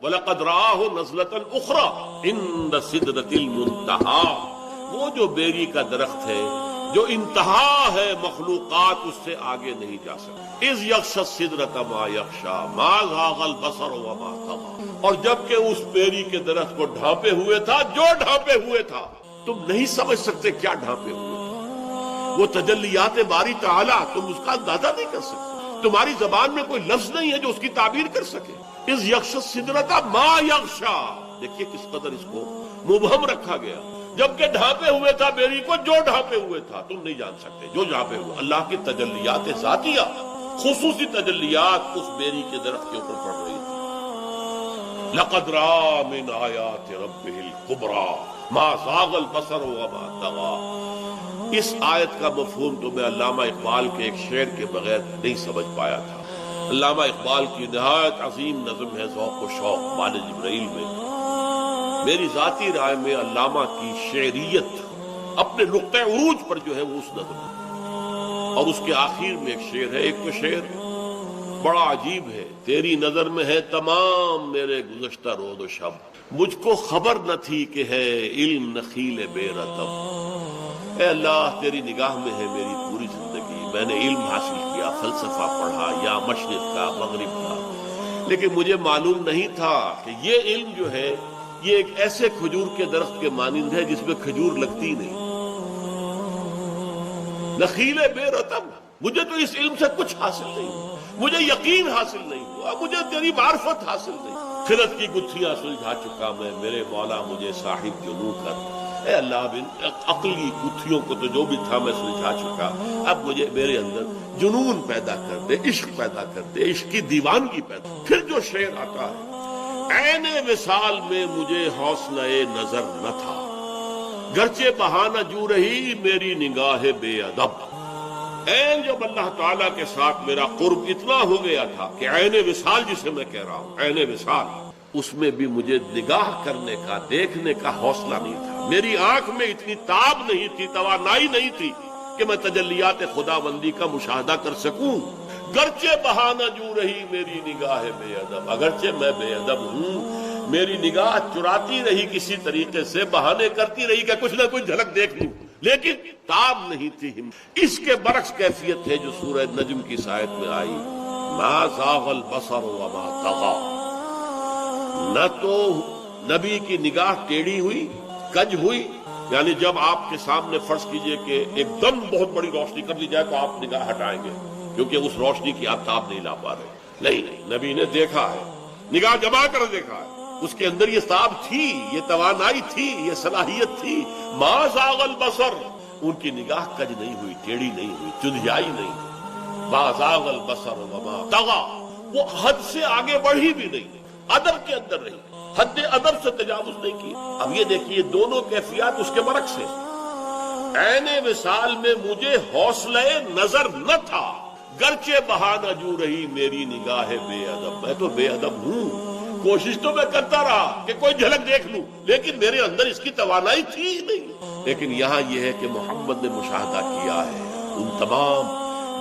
وَلَقَدْ رَآهُ نَزْلَةً أُخْرَى عِندَ سِدْرَةِ الْمُنتَهَىٰ، وہ جو بیری کا درخت ہے جو انتہا ہے مخلوقات اس سے آگے نہیں جا سکتے. اِذْ يَغْشَى السِّدْرَةَ مَا يَغْشَىٰ مَا زَاغَ الْبَصَرُ وَمَا طَغَىٰ. اور جبکہ اس بیری کے درخت کو ڈھانپے ہوئے تھا جو ڈھانپے ہوئے تھا، تم نہیں سمجھ سکتے کیا ڈھانپے ہوئے تھا. وہ تجلیات باری تعالیٰ تم اس کا اندازہ نہیں کر سکتے. تمہاری زبان میں کوئی لفظ نہیں ہے جو اس کی تعبیر کر سکے. اِذْ يَغْشَى السِّدْرَةَ مَا يَغْشَىٰ، دیکھیے کس قدر اس کو مبہم رکھا گیا. جبکہ ڈھانپے ہوئے تھا بیری کو جو ڈھانپے ہوئے تھا، تم نہیں جان سکتے جو ڈھانپے ہوئے. اللہ کی تجلیات ذاتیہ، خصوصی تجلیات اس بیری کے درخت کے اوپر پڑ رہی تھی. لقد رأى من آیات ربہ الکبریٰ ما زاغ البصر وما طغى. اس آیت کا مفہوم تو میں علامہ اقبال کے ایک شعر کے بغیر نہیں سمجھ پایا تھا. علامہ اقبال کی نہایت عظیم نظم ہے ذوق و شوق بال جبرائیل میں. میری ذاتی رائے میں علامہ کی شعریت اپنے نقطۂ عروج پر جو ہے وہ اس نظم ہے. اور اس کے آخر میں ایک شعر ہے. ایک تو شعر بڑا عجیب ہے. تیری نظر میں ہے تمام میرے گزشتہ روز و شب، مجھ کو خبر نہ تھی کہ ہے علم نخیل بے رطب. اے اللہ تیری نگاہ میں ہے میری پوری زندگی. میں نے علم حاصل کیا، فلسفہ پڑھا یا مشرق کا مغرب کا، لیکن مجھے معلوم نہیں تھا کہ یہ علم جو ہے یہ ایک ایسے کھجور کے درخت کے مانند ہے جس میں کھجور لگتی نہیں. نخیل بے رطب. مجھے تو اس علم سے کچھ حاصل نہیں ہوا، مجھے یقین حاصل نہیں ہوا، مجھے تیری معرفت حاصل نہیں. خلت کی گتھیاں سلجھا چکا میں، میرے مولا مجھے صاحب جنوں کر. اے اللہ بن عقلی گتھیوں کو تو جو بھی تھا میں سلجھا چکا، اب مجھے میرے اندر جنون پیدا کر دے، عشق پیدا کر دے، عشق کی دیوانگی پیدا. پھر جو شعر آتا ہے، عین وصال میں مجھے حوصلہ نظر نہ تھا، گرچہ بہانہ جو رہی میری نگاہ بے ادب. عین جب اللہ تعالیٰ کے ساتھ میرا قرب اتنا ہو گیا تھا کہ عین وصال جسے میں کہہ رہا ہوں، عین وصال، اس میں بھی مجھے نگاہ کرنے کا، دیکھنے کا حوصلہ نہیں تھا. میری آنکھ میں اتنی تاب نہیں تھی، توانائی نہیں تھی کہ میں تجلیات خداوندی کا مشاہدہ کر سکوں. گرچہ بہانہ جو رہی میری نگاہ بے ادب، اگرچہ میں بے ادب ہوں، میری نگاہ چراتی رہی کسی طریقے سے، بہانے کرتی رہی کہ کچھ نہ کچھ جھلک دیکھ لوں، لیکن تاب نہیں تھی. اس کے برعکس کیفیت ہے جو سورہ نجم کی آیت میں آئی، ما زاغ البصر وما طغى. نہ تو نبی کی نگاہ ٹیڑھی ہوئی، کج ہوئی، یعنی جب آپ کے سامنے فرض کیجئے کہ ایک دم بہت بڑی روشنی کر دی جائے تو آپ نگاہ ہٹائیں گے کیونکہ اس روشنی کی آپ تاب نہیں لا پا رہے. نہیں، نبی نے دیکھا ہے، نگاہ جما کر دیکھا ہے، اس کے اندر یہ تاب تھی، یہ توانائی تھی، یہ صلاحیت تھی. ما زاغ البصر، ان کی نگاہ کج نہیں ہوئی، ٹیڑھی نہیں ہوئی، چندھیائی نہیں. ما زاغ البصر وما طغى، وہ حد سے آگے بڑھی بھی نہیں، ادب کے اندر رہی، حد ادب سے تجاوز نہیں کی. اب یہ دیکھیے دونوں کیفیات اس کے برعکس ہیں. عین وصال میں مجھے حوصلہ نظر نہ تھا، گرچہ بہانہ جو رہی میری نگاہ بے ادب. میں تو بے ادب ہوں، کوشش تو میں کرتا رہا کہ کوئی جھلک دیکھ لوں، لیکن میرے اندر اس کی توانائی تھی ہی نہیں. لیکن یہاں یہ ہے کہ محمد نے مشاہدہ کیا ہے ان تمام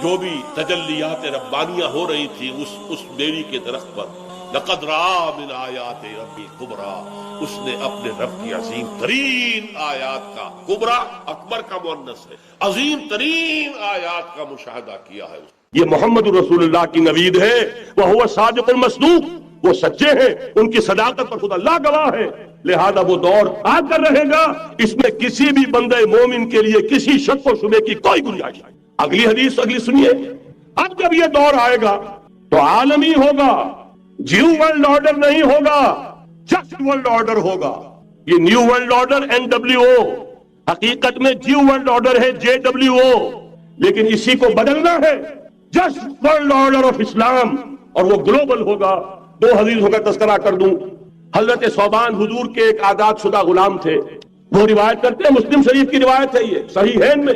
جو بھی تجلیات ربانیہ ہو رہی تھی اس بیری کے درخت پر. لقد رأى من آیات ربی الکبریٰ، اس نے اپنے رب کی عظیم ترین آیات کا، کبریٰ اکبر کا مؤنث ہے، عظیم ترین آیات کا مشاہدہ کیا ہے. یہ محمد رسول اللہ کی نوید ہے، وہو صادق المصدوق، وہ سچے ہیں، ان کی صداقت پر خود اللہ گواہ ہے. لہذا وہ دور آ کر رہے گا، اس میں کسی بھی بندے مومن کے لیے کسی شک و شبے کی کوئی گنجائش نہیں. اگلی حدیث اگلی سنیے. اب جب یہ دور آئے گا تو عالمی ہوگا، جیو ورلڈ آرڈر نہیں ہوگا، جسٹ ورلڈ آرڈر ہوگا. یہ نیو ورلڈ آرڈر NWO، حقیقت میں جیو ورلڈ آرڈر ہے JWO، لیکن اسی کو بدلنا ہے جسٹ ورلڈ آرڈر آف اسلام، اور وہ گلوبل ہوگا. 2 حدیثوں کا تذکرہ کر دوں. حضرت ثوبان حضور کے ایک آزاد شدہ غلام تھے، وہ روایت کرتے ہیں، مسلم شریف کی روایت ہے، یہ صحیحین میں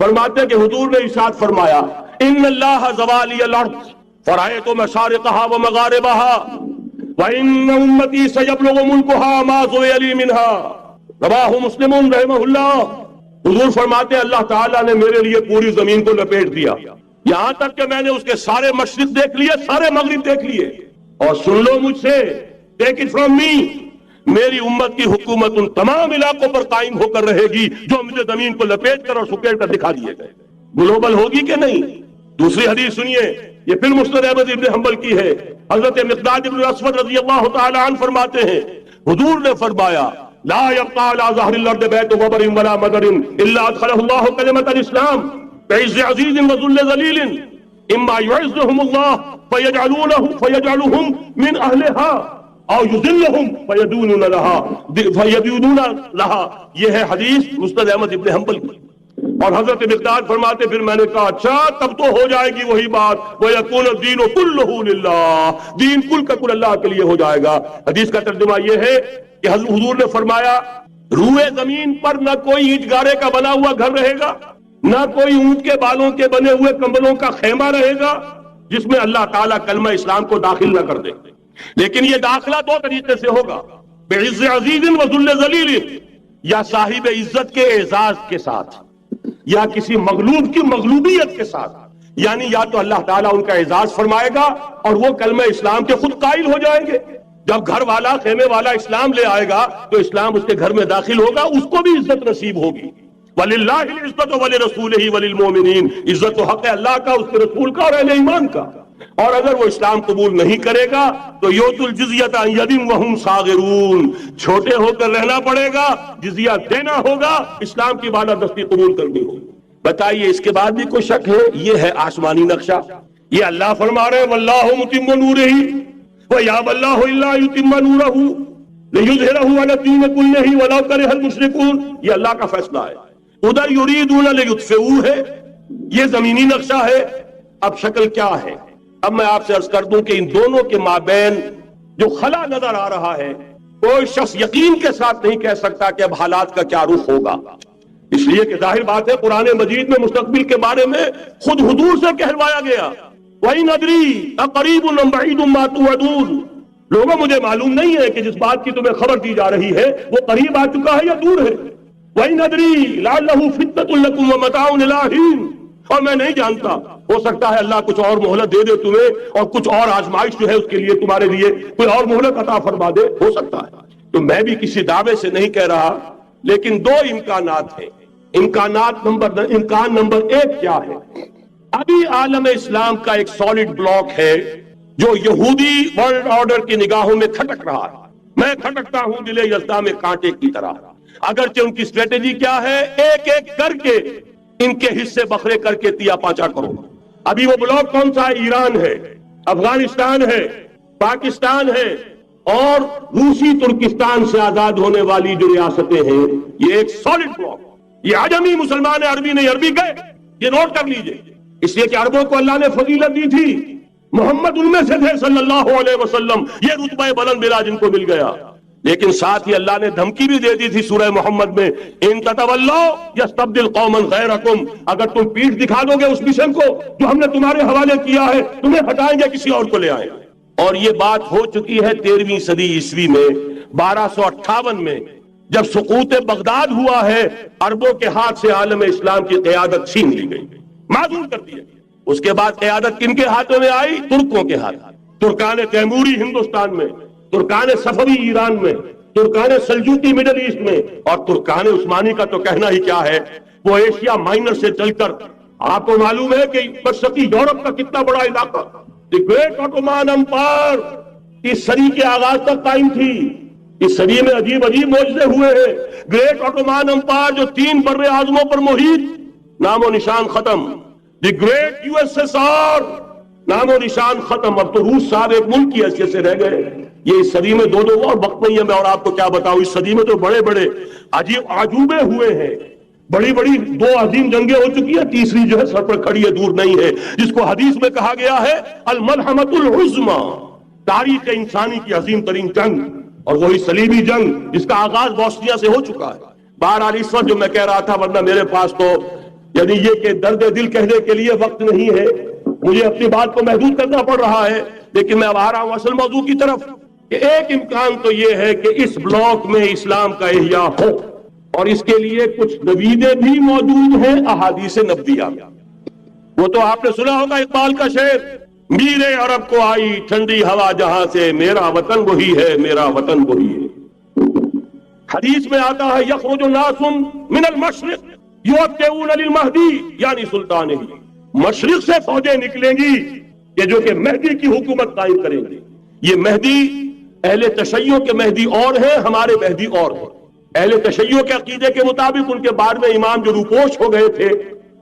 فرماتے ہیں کہ حضور نے ارشاد فرمایا، ان اللہ زوالی الارض فرأيت مشارقها ومغاربها وإن أمتي سيبلغ ملكها ما زوي لي منها، رواہ مسلم رحمہ اللہ. حضور فرماتے ہیں اللہ تعالیٰ نے میرے لیے پوری زمین کو لپیٹ دیا، یہاں تک کہ میں نے اس کے سارے مشرق دیکھ لیے، سارے مغرب دیکھ لیے. اور سن لو مجھ سے ٹیک اٹ فرام می، میری امت کی حکومت ان تمام علاقوں پر قائم ہو کر رہے گی جو مجھے زمین کو لپیٹ کر اور سکیڑ کر دکھا دیے گئے. گلوبل ہوگی کہ نہیں؟ دوسری حدیث سنیے، یہ پھر مسند احمد ابن حنبل کی ہے. حضرت مقداد ابن اسود رضی اللہ تعالی عنہ فرماتے ہیں حضور نے فرمایا لا يبقى على ظهر الارض بيت وبر ولا مدر الا ادخله الله كلمة الاسلام بعز عزيز وذل ذليل اما يعزهم الله فيجعلهم من اهلها او يذلهم فيدونون لها. یہ ہے حدیث مسند احمد ابن حنبل کی. اور حضرت مقداد فرماتے پھر میں نے کہا اچھا تب تو ہو جائے گی وہی بات وَيَكُونَ الدِّينُ كُلُّهُ لِلَّهِ، دین کل کا کل اللہ کے لیے ہو جائے گا. حدیث کا ترجمہ یہ ہے کہ حضور نے فرمایا روئے زمین پر نہ کوئی اینٹ گارے کا بنا ہوا گھر رہے گا، نہ کوئی اونٹ کے بالوں کے بنے ہوئے کمبلوں کا خیمہ رہے گا جس میں اللہ تعالیٰ کلمہ اسلام کو داخل نہ کر دے. لیکن یہ داخلہ دو طریقے سے ہوگا، بعز عزیز و ذل ذلیل، یا صاحب عزت کے اعزاز کے ساتھ یا کسی مغلوب کی مغلوبیت کے ساتھ. یعنی یا تو اللہ تعالیٰ ان کا اعزاز فرمائے گا اور وہ کلمہ اسلام کے خود قائل ہو جائیں گے. جب گھر والا خیمے والا اسلام لے آئے گا تو اسلام اس کے گھر میں داخل ہوگا، اس کو بھی عزت نصیب ہوگی. وَلِلَّهِ الْعِزَّةُ وَلِرَسُولِهِ وَلِلْمُؤْمِنِينَ، عزت و حق ہے اللہ کا، اس کے رسول کا اور اہل ایمان کا. اور اگر وہ اسلام قبول نہیں کرے گا تو یؤتُوا الْجِزْیَةَ عَنْ یَدٍ وَهُمْ صَاغِرُونَ، چھوٹے ہو کر رہنا پڑے گا، جزیہ دینا ہوگا، اسلام کی بالادستی قبول کرنی ہوگی. بتائیے اس کے بعد بھی کوئی شک ہے؟ یہ ہے آسمانی نقشہ. یہ اللہ فرما رہے وَاللَّهُ مُتِمُّ نُورِهِ وَيَأْبَى اللَّهُ إِلَّا يُتِمَّ نُورَهُ لِيُظْهِرَهُ عَلَى الدِّينِ كُلِّهِ وَلَوْ كَرِهَ الْمُشْرِكُونَ. یہ اللہ کا فیصلہ ہے. ادھر یریدون لیطفئوا ہے، یہ زمینی نقشہ ہے. اب شکل کیا ہے؟ اب میں آپ سے عرض کر دوں کہ ان دونوں کے مابین جو خلا نظر آ رہا ہے کوئی شخص یقین کے ساتھ نہیں کہہ سکتا کہ اب حالات کا کیا رخ ہوگا. اس لیے کہ ظاہر بات ہے قرآن مجید میں مستقبل کے بارے میں خود حضور سے کہلوایا گیا وَإِنْ أَدْرِي أَقَرِيبٌ أَمْ بَعِيدٌ مَا تُوعَدُونَ. لوگوں مجھے معلوم نہیں ہے کہ جس بات کی تمہیں خبر دی جا رہی ہے وہ قریب آ چکا ہے یا دور ہے. وَإِنْ أَدْرِي لَعَلَّهُ فِتْنَةٌ لَكُمْ وَمَتَاعٌ إِلَىٰ حِينٍ. اور میں نہیں جانتا، ہو سکتا ہے اللہ کچھ اور مہلت دے دے تمہیں اور کچھ اور آزمائش جو ہے اس کے لیے تمہارے لیے کوئی اور مہلت عطا فرما دے، ہو سکتا ہے. تو میں بھی کسی دعوے سے نہیں کہہ رہا، لیکن دو امکانات ہیں. امکان نمبر ایک کیا ہے؟ ابھی عالم اسلام کا ایک سالڈ بلاک ہے جو یہودی ورلڈ آرڈر کی نگاہوں میں کھٹک رہا ہے. میں کھٹکتا ہوں دل یزداں میں کانٹے کی طرح. اگرچہ ان کی اسٹریٹجی کیا ہے؟ ایک ایک کر کے ان کے حصے بکھرے کر کے تیا پاچا کرو. ابھی وہ بلاک کون سا ہے؟ ایران ہے، افغانستان ہے، پاکستان ہے اور روسی ترکستان سے آزاد ہونے والی جو ریاستیں ہیں. یہ ایک سالڈ بلاک. یہ عجمی مسلمان عربی نہیں، عربی گئے، یہ نوٹ کر لیجئے. اس لیے کہ عربوں کو اللہ نے فضیلت دی تھی، محمد ان میں سے تھے صلی اللہ علیہ وسلم، یہ رتبہ بلند ملا جن کو مل گیا. لیکن ساتھ ہی اللہ نے دھمکی بھی دے دی تھی سورہ محمد میں ان تتولوا یستبدل قوما غیرکم، اگر تم پیٹھ دکھا دو گے اس مشن کو جو ہم نے تمہارے حوالے کیا ہے تمہیں ہٹائیں گے، کسی اور کو لے آئیں. اور یہ بات ہو چکی ہے 13ویں صدی عیسوی میں 1258 میں جب سقوط بغداد ہوا ہے. عربوں کے ہاتھ سے عالم اسلام کی قیادت چھین لی گئی، معذور کر دیا. اس کے بعد قیادت کن کے ہاتھوں میں آئی؟ ترکوں کے ہاتھ. ترکان تیموری ہندوستان میں، ترکان صفوی ایران میں، ترکان سلجوقی مڈل ایسٹ میں، اور ترکان عثمانی کا تو کہنا ہی کیا ہے. وہ ایشیا مائنر سے چل کر آپ کو معلوم ہے کہ مشرقی یورپ کا کتنا بڑا علاقہ، دی گریٹ آٹومان امپائر اس صدی کے آغاز تک قائم تھی. اس صدی میں عجیب عجیب معجزے ہوئے ہیں. گریٹ آٹومان امپائر جو 3 بر اعظموں پر محیط، نام و نشان ختم. The great U S S R, نام و نشان ختم. اب تو روس صاحب ایک ملک کی حیثیت سے رہ گئے. یہ اس صدی میں 2 اور وقت نہیں ہے، میں اور آپ کو کیا بتاؤں. اس صدی میں تو بڑے بڑے عجیب عجوبے ہوئے ہیں. بڑی بڑی 2 عظیم جنگیں ہو چکی ہیں، تیسری جو ہے سر پر کھڑی ہے، دور نہیں ہے، جس کو حدیث میں کہا گیا ہے الملحمۃ العظمی، تاریخ انسانی کی عظیم ترین جنگ. اور وہی صلیبی جنگ جس کا آغاز بوسنیا سے ہو چکا ہے. بہرحال اس وقت جو میں کہہ رہا تھا، ورنہ میرے پاس تو یعنی یہ کہ درد دل کہنے کے لیے وقت نہیں ہے، مجھے اپنی بات کو محدود کرنا پڑ رہا ہے. لیکن میں اب آ رہا ہوں اصل موضوع کی طرف کہ ایک امکان تو یہ ہے کہ اس بلاک میں اسلام کا احیاء ہو، اور اس کے لیے کچھ نویدیں بھی موجود ہیں احادیث نبویہ میں. وہ تو آپ نے سنا ہوگا اقبال کا شعر، میرے عرب کو آئی ٹھنڈی ہوا جہاں سے، میرا وطن وہی ہے، میرا وطن وہی ہے۔ حدیث میں آتا ہے یخرج الناس من المشرق یؤتون للمہدی یعنی سلطان ہی، مشرق سے فوجیں نکلیں گی کہ جو کہ مہدی کی حکومت قائم کریں گے۔ یہ مہدی اہل تشیع کے مہدی اور ہیں، ہمارے مہدی اور ہیں۔ اہل تشیع کے عقیدے کے مطابق ان کے بعد میں امام جو روپوش ہو گئے تھے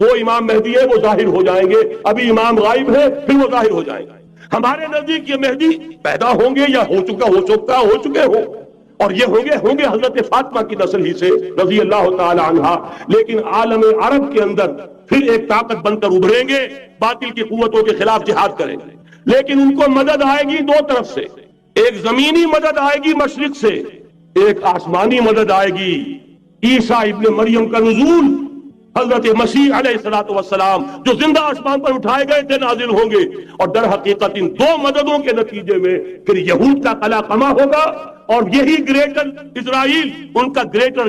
وہ امام مہدی ہے، وہ ظاہر ہو جائیں گے، ابھی امام غائب ہے پھر وہ ظاہر ہو جائیں گے۔ ہمارے نزدیک یہ مہدی پیدا ہوں گے یا ہو چکے ہوں، اور یہ ہوں گے حضرت فاطمہ کی نسل ہی سے رضی اللہ تعالی عنہا، لیکن عالم عرب کے اندر پھر ایک طاقت بن کر ابھریں گے، باطل کی قوتوں کے خلاف جہاد کریں گے، لیکن ان کو مدد آئے گی دو طرف سے، ایک زمینی مدد آئے گی مشرق سے، ایک آسمانی مدد آئے گی۔ عیسیٰ ابن مریم کا نزول، حضرت مسیح علیہ الصلوۃ والسلام جو زندہ آسمان پر اٹھائے گئے تھے نازل ہوں گے، اور در حقیقت ان دو مددوں کے نتیجے میں پھر یہود کا قلع قمع ہوگا، اور یہی گریٹر اسرائیل ان کا گریٹر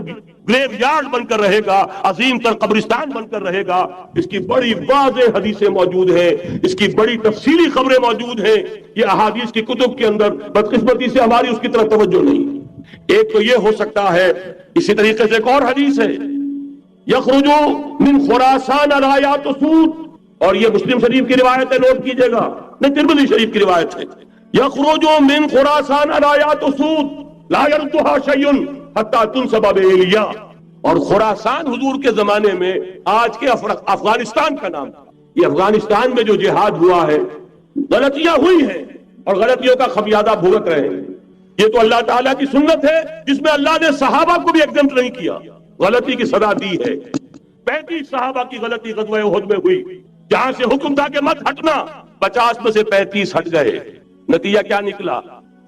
گریو یارڈ بن کر رہے گا، عظیم تر قبرستان بن کر رہے گا۔ اس کی بڑی واضح حدیثیں موجود ہیں، اس کی بڑی تفصیلی خبریں موجود ہیں، یہ احادیث کی کتب کے اندر، بدقسمتی سے ہماری اس کی طرف توجہ نہیں۔ ایک تو یہ ہو سکتا ہے، اسی طریقے سے ایک اور حدیث ہے یخرج من خراسان رایات سود، اور یہ مسلم شریف کی روایت ہے، نوٹ کیجئے گا، نہیں ترمذی شریف کی روایت ہے، یخرج من خراسان رایات سود لا يردها شيء حتى تنصب بإيلیا، اور خراسان حضور کے زمانے میں آج کے افغانستان کا نام تھا۔ یہ افغانستان میں جو جہاد ہوا ہے، غلطیاں ہوئی ہیں اور غلطیوں کا خمیازہ بھگت رہے ہیں۔ یہ تو اللہ تعالیٰ کی سنت ہے جس میں اللہ نے صحابہ کو بھی ایگزمپٹ نہیں کیا، غلطی کی سزا دی ہے۔ 35 صحابہ کی غلطی غزوہ احد میں ہوئی، جہاں سے حکم تھا کہ مت ہٹنا، 50 میں سے 35 ہٹ گئے، نتیجہ کیا نکلا؟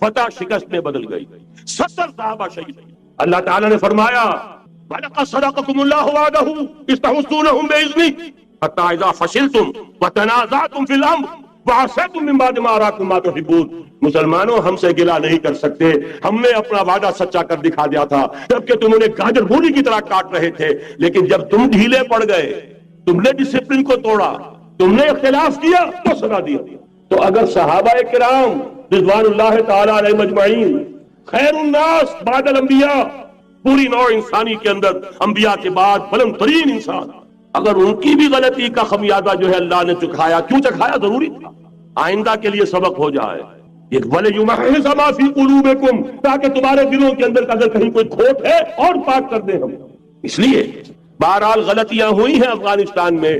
فتح شکست میں بدل گئی، 70 صحابہ شہید۔ اللہ تعالیٰ نے فرمایا وَلَقَدْ صَدَقَكُمُ اللَّهُ وَعْدَهُ إِذْ تَحُسُّونَهُم بِإِذْنِهِ حَتَّىٰ إِذَا فَشِلْتُمْ وَتَنَازَعْتُمْ فِي الْأَمْرِ وَعَصَيْتُم مِّن بَعْدِ مَا أَرَاكُم مَّا تُحِبُّونَ۔ مسلمانوں ہم سے گلہ نہیں کر سکتے، ہم نے اپنا وعدہ سچا کر دکھا دیا تھا، جبکہ تم انہیں گاجر مولی کی طرح کاٹ رہے تھے، لیکن جب تم ڈھیلے پڑ گئے، تم نے ڈسپلن کو توڑا، تم نے اختلاف کیا تو سزا دیا۔ تو اگر صحابہ کرام رضوان اللہ تعالی علیہم اجمعین خیر الناس بعد الانبیاء، پوری نوع انسانی کے اندر انبیاء کے بعد بلند ترین انسان، اگر ان کی بھی غلطی کا خمیازہ جو ہے اللہ نے چکھایا، کیوں چکھایا؟ ضروری تھا، آئندہ کے لیے سبق ہو جائے۔ وَلِيُمَحِّصَ مَا فِي قُلُوبِكُمْ، تاکہ تمہارے دلوں کے اندر اگر کہیں کوئی کھوٹ ہے اور پاک کر دیں ہم۔ اس لیے بہرحال غلطیاں ہوئی ہیں افغانستان میں،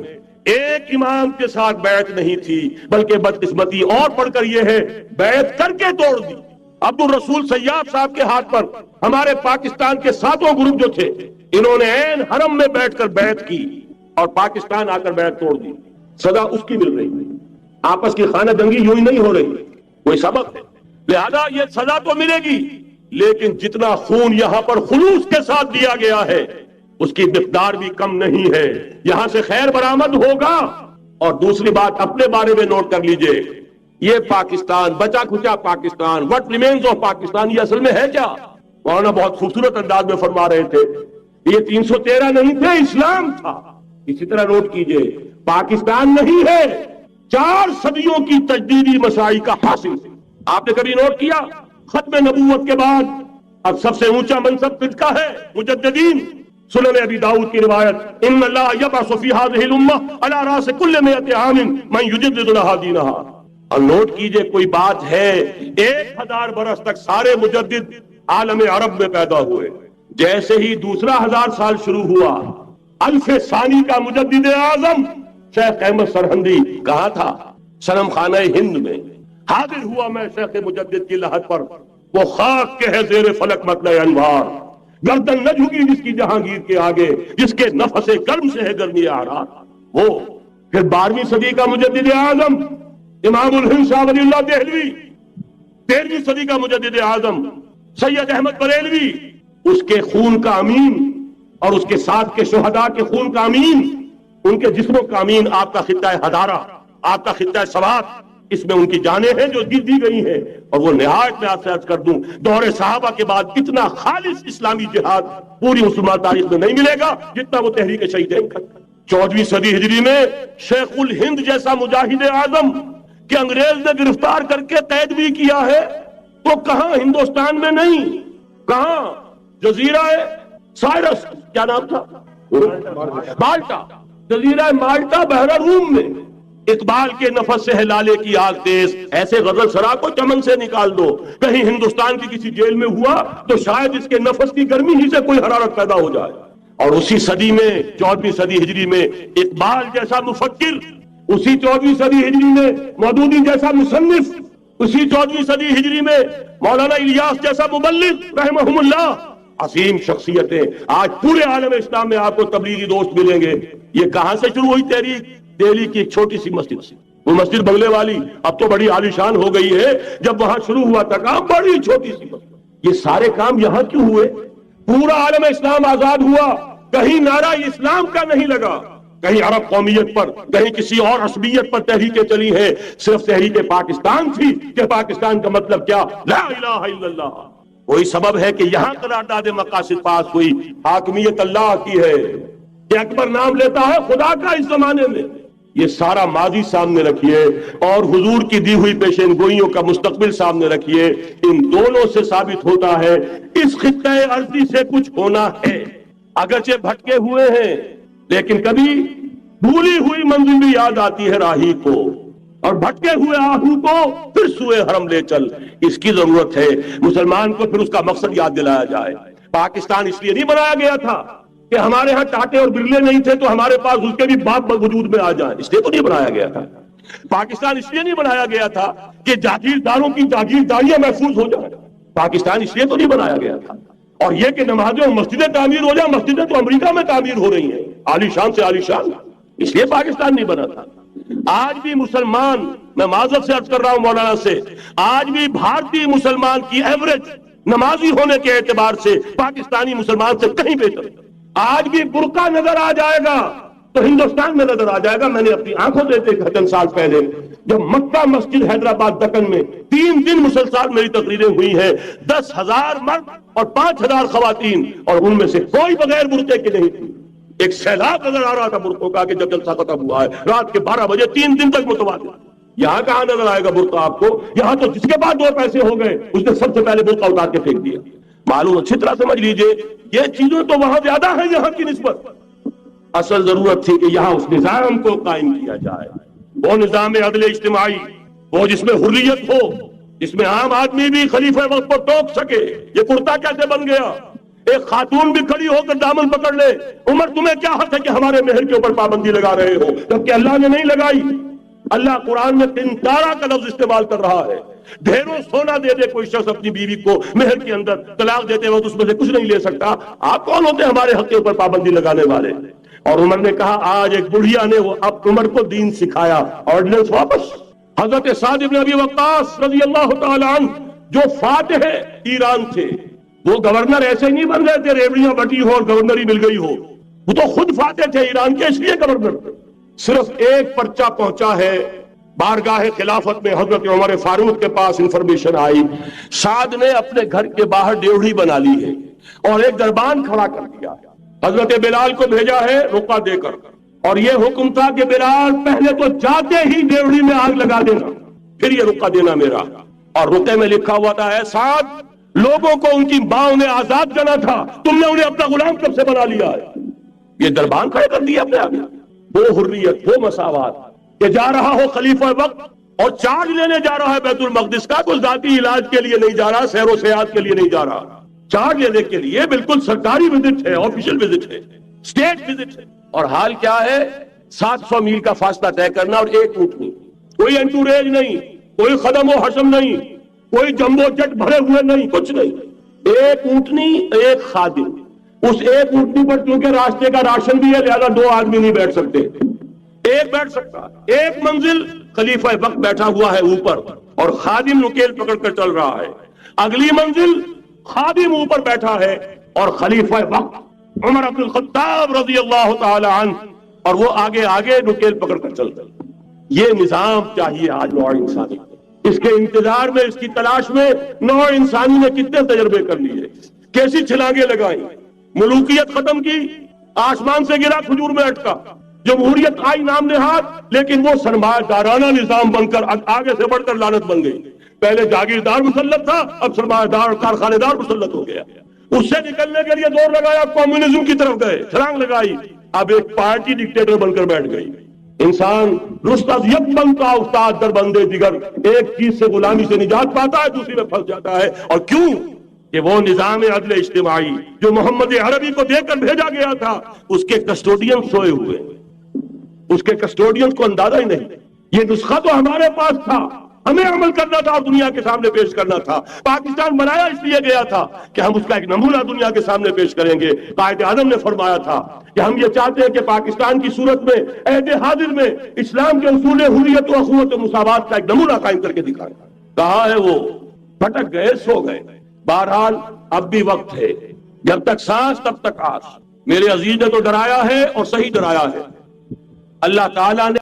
ایک امام کے ساتھ بیعت نہیں تھی، بلکہ بدقسمتی اور پڑھ کر یہ ہے بیعت کر کے توڑ دی۔ عبد الرسول سیاب صاحب کے ہاتھ پر ہمارے پاکستان کے 7 گروپ جو تھے، انہوں نے عین حرم میں بیٹھ کر بیعت کی اور پاکستان آ کر بیعت توڑ دی، سزا اس کی مل رہی ہے۔ آپس کی خانہ جنگی یوں ہی نہیں ہو رہی، کوئی سبق ہے، لہذا یہ سزا تو ملے گی، لیکن جتنا خون یہاں پر خلوص کے ساتھ دیا گیا ہے اس کی مقدار بھی کم نہیں ہے، یہاں سے خیر برآمد ہوگا۔ اور دوسری بات اپنے بارے میں نوٹ کر لیجئے، یہ پاکستان، بچا کھچا Pakistan, what remains of Pakistan, یہ اصل میں ہے کیا؟ مولانا بہت خوبصورت انداز میں فرما رہے تھے، یہ 313 نہیں تھے، اسلام تھا۔ اسی طرح نوٹ کیجئے، پاکستان نہیں ہے، 4 صدیوں کی تجدیدی مساعی کا حاصل۔ آپ نے کبھی نوٹ کیا ختم نبوت کے بعد اب سب سے اونچا منصب کس کا ہے؟ مجددین۔ سنن ابی داؤد کی روایت، ان اللہ یبعث فی هذه الامہ علی راس کل 100 عام من یجدد لها دینها۔ اور نوٹ کیجئے، کوئی بات ہے 1000 برس تک سارے مجدد عالم عرب میں پیدا ہوئے، جیسے ہی دوسرا 1000 سال شروع ہوا، الف ثانی کا مجدد اعظم شیخ احمد سرہندی کہاں تھا؟ صنم خانہ ہند میں حاضر ہوا میں شیخ مجدد کی لحد پر، وہ خاک کے ہے زیر فلک مطلع انوار، گردن نہ جھکی جس کی جہانگیر کے آگے، جس کے نفس گرم سے ہے گرمی آرات۔ وہ پھر 12ویں صدی کا مجدد اعظم امام الہند شاہ ولی اللہ دہلوی، 13ویں صدی کا مجدد اعظم سید احمد بریلوی، اس کے خون کا امین اور اس کے ساتھ کے شہداء کے خون کا امین، ان کے جسموں کا امین آپ کا خطہ ہدارہ، آپ کا خطہ سوات، اس میں ان کی جانیں ہیں جو دی گئی ہیں۔ اور وہ نہایت میں آپ سے عرض کر دوں، دور صحابہ کے بعد اتنا خالص اسلامی جہاد پوری مسلمان تاریخ میں نہیں ملے گا جتنا وہ تحریک شہیدین کا۔ 14ویں صدی ہجری میں شیخ الہند جیسا مجاہد اعظم کہ انگریز نے گرفتار کر کے قید بھی کیا ہے، تو کہاں ہندوستان میں نہیں، کہاں جزیرہ سائرس، کیا نام تھا، مالٹا، جزیرہ مالٹا بحر روم میں اقبال کے نفس سے ہے لالے کی آگ تیز، ایسے غزل سرا کو چمن سے نکال دو، کہیں ہندوستان کی کسی جیل میں ہوا تو شاید اس کے نفس کی گرمی ہی سے کوئی حرارت پیدا ہو جائے۔ اور اسی صدی میں 14ویں صدی ہجری میں اقبال جیسا مفکر، اسی 14ویں صدی ہجری میں مودودی جیسا مصنف، اسی 14ویں صدی ہجری میں مولانا الیاس جیسا مبلغ رحمہم اللہ، عظیم شخصیتیں آج پورے عالم اسلام میں آپ کو تبلیغی دوست ملیں گے۔ یہ کہاں سے شروع ہوئی تحریک؟ دہلی کی ایک چھوٹی سی مسجد سے، وہ مسجد بنگلے والی اب تو بڑی عالیشان ہو گئی ہے، جب وہاں شروع ہوا تھا کام بڑی چھوٹی سی مسجد۔ یہ سارے کام یہاں کیوں ہوئے؟ پورا عالم اسلام آزاد ہوا، کہیں نعرہ اسلام کا نہیں لگا، کہیں عرب قومیت پر، کہیں کسی اور عصبیت پر تحریکیں چلی ہیں، صرف تحریک پاکستان تھی کہ پاکستان کا مطلب کیا، لا الہ الا اللہ۔ وہی سبب ہے کہ یہاں قرارداد مقاصد پاس ہوئی، حاکمیت اللہ کی ہے، کہ اکبر نام لیتا ہے خدا کا اس زمانے میں۔ یہ سارا ماضی سامنے رکھیے اور حضور کی دی ہوئی پیشین گوئیوں کا مستقبل سامنے رکھیے، ان دونوں سے ثابت ہوتا ہے اس خطہ ارضی سے کچھ ہونا ہے۔ اگرچہ بھٹکے ہوئے ہیں لیکن کبھی بھولی ہوئی منزل بھی یاد آتی ہے راہی کو، اور بھٹکے ہوئے آہو کو پھر سوئے حرم لے چل، اس کی ضرورت ہے۔ مسلمان کو پھر اس کا مقصد یاد دلایا جائے۔ پاکستان اس لیے نہیں بنایا گیا تھا کہ ہمارے ہاں ٹاٹے اور برلے نہیں تھے تو ہمارے پاس اس کے بھی باپ وجود میں آ جائیں، اس لیے تو نہیں بنایا گیا تھا۔ پاکستان اس لیے نہیں بنایا گیا تھا کہ جاگیرداروں کی جاگیرداریاں محفوظ ہو جائیں، پاکستان اس لیے تو نہیں بنایا گیا تھا۔ اور یہ کہ نمازیں اور مسجدیں تعمیر ہو جائیں، مسجدیں تو امریکہ میں تعمیر ہو رہی ہیں عالی شان سے عالی شان، اس لیے پاکستان نہیں بنا تھا۔ آج بھی مسلمان، میں معذرت سے عرض کر رہا ہوں مولانا سے، آج بھی بھارتی مسلمان کی ایوریج نمازی ہونے کے اعتبار سے پاکستانی مسلمان سے کہیں بہتر۔ آج بھی برقع نظر آ جائے گا تو ہندوستان میں نظر آ جائے گا۔ میں نے اپنی آنکھوں دیکھے چند سال پہلے جب مکہ مسجد حیدرآباد دکن میں 3 دن مسلسل میری تقریریں ہوئی ہیں، 10,000 مرد اور 5,000 خواتین، اور ان میں سے کوئی بغیر برقعے کے نہیں تھی۔ ایک سیلاب نظر آ رہا تھا برقعوں کا کہ جب جلسہ ختم ہوا ہے رات کے 12 بجے 3 دن تک متواتر۔ یہاں کہاں نظر آئے گا برقع آپ کو؟ یہاں تو جس کے بعد 2 پیسے ہو گئے اس نے سب سے پہلے برقع اتار کے پھینک دیا۔ معلوم اچھی طرح سمجھ لیجئے یہ چیزیں تو وہاں زیادہ ہیں یہاں کی نسبت۔ اصل ضرورت تھی کہ یہاں اس نظام کو قائم کیا جائے، وہ نظام عدل اجتماعی، وہ جس میں حریت ہو، جس میں عام آدمی بھی خلیفہ وقت پر ٹوک سکے۔ یہ کرتا کیسے بن گیا؟ ایک خاتون بھی کھڑی ہو کر دامن پکڑ لے، عمر تمہیں کیا حق ہے کہ ہمارے مہر کے اوپر پابندی لگا رہے ہو، جبکہ اللہ نے نہیں لگائی۔ اللہ قرآن میں 3 کا لفظ استعمال کر رہا ہے۔ ڈھیروں سونا دے دے کوئی شخص اپنی بیوی کو مہر کے اندر، طلاق دیتے وقت اس میں سے کچھ نہیں لے سکتا، آپ کون ہوتے ہیں ہمارے حق کے اوپر پابندی لگانے والے؟ اور عمر نے کہا آج ایک بڑھیا نے وہ اب عمر کو دین سکھایا، آرڈیننس واپس۔ حضرت سعد بن ابی وقاص رضی اللہ تعالی عنہ جو فاتح ایران تھے، وہ گورنر ایسے نہیں بن گئے تھے ریوڑیاں بٹی ہو اور گورنری مل گئی ہو، وہ تو خود فاتح تھے ایران کے، اس لیے گورنر تھے۔ صرف ایک پرچہ پہنچا ہے بارگاہ خلافت میں، حضرت عمر فاروق کے پاس انفارمیشن آئی سعد نے اپنے گھر کے باہر ڈیوڑی بنا لی ہے اور ایک دربان کھڑا کر دیا۔ حضرت بلال کو بھیجا ہے رقعہ دے کر، اور یہ حکم تھا کہ بلال پہلے تو جاتے ہی ڈیوڑی میں آگ لگا دینا، پھر یہ رقعہ دینا میرا۔ اور رقعے میں لکھا ہوا تھا اے سعد، لوگوں کو ان کی ماؤں نے آزاد کرنا تھا، تم نے انہیں اپنا غلام کب سے بنا لیا ہے؟ یہ دربان کھڑے کر دیا اپنے آگے۔ وہ حریت، وہ مساوات کہ جا رہا ہو خلیفہ وقت اور چارج لینے جا رہا ہے بیت المقدس کا، کوئی ذاتی علاج کے لیے نہیں جا رہا، سیر و سیاحت کے لیے نہیں جا رہا، چارج لینے کے لیے بالکل سرکاری وزٹ ہے، آفیشل وزٹ ہے، اسٹیٹ وزٹ ہے۔ اور حال کیا ہے؟ 700 میل کا فاصلہ طے کرنا اور ایک اونٹنی، کوئی انٹوریج نہیں، کوئی خدم و حشم نہیں، کوئی جمبو جٹ بھرے ہوئے نہیں، کچھ نہیں، ایک اونٹنی ایک خادم۔ اس ایک اونٹنی پر چونکہ راستے کا راشن بھی ہے لہذا 2 آدمی نہیں بیٹھ سکتے، ایک بیٹھ سکتا۔ ایک منزل خلیفہ وقت بیٹھا ہوا ہے اوپر اور خادم نکیل پکڑ کر چل رہا ہے، اگلی منزل خادم اوپر بیٹھا ہے اور خلیفہ وقت عمر بن الخطاب رضی اللہ تعالی عنہ، اور وہ آگے آگے نکیل پکڑ کر چلتا۔ یہ نظام چاہیے آج نوع انسانی، اس کے انتظار میں، اس کی تلاش میں نوع انسانی نے کتنے تجربے کر لیے، کیسی چھلانگیں لگائیں، ملوکیت ختم کی، آسمان سے گرا کھجور میں اٹکا، جمہوریت آئی نام نہاد، لیکن وہ سرمایہ دارانہ نظام بن کر آگے سے بڑھ کر لعنت بن گئی۔ پہلے جاگیردار مسلط تھا، اب سرمایہ دار اور کارخانے دار مسلط ہو گیا۔ اس سے نکلنے کے لیے دور لگایا، کمیونزم کی طرف گئے، چھلانگ لگائی، اب ایک پارٹی ڈکٹیٹر بن کر بیٹھ گئی۔ انسان رست از یک بنتا افتاد در بندے دیگر، ایک چیز سے غلامی سے نجات پاتا ہے، دوسری میں پھنس جاتا ہے۔ اور کیوں؟ کہ وہ نظام عدل اجتماعی جو محمد عربی کو دے کر بھیجا گیا تھا، اس کے کسٹوڈین سوئے ہوئے، اس کے کسٹوڈین کو اندازہ ہی نہیں۔ یہ نسخہ تو ہمارے پاس تھا، ہمیں عمل کرنا تھا اور دنیا کے سامنے پیش کرنا تھا۔ پاکستان بنایا اس لیے گیا تھا کہ ہم اس کا ایک نمونہ دنیا کے سامنے پیش کریں گے۔ قائد اعظم نے فرمایا تھا کہ ہم یہ چاہتے ہیں کہ پاکستان کی صورت میں عہد حاضر میں اسلام کے اصول حریت و اخوت و مساوات کا ایک نمونہ قائم کر کے دکھائیں۔ کہاں ہے وہ؟ بھٹک گئے، سو گئے۔ بہرحال اب بھی وقت ہے، جب تک سانس تب تک آس۔ میرے عزیز نے تو ڈرایا ہے اور صحیح ڈرایا ہے۔ اللہ تعالیٰ نے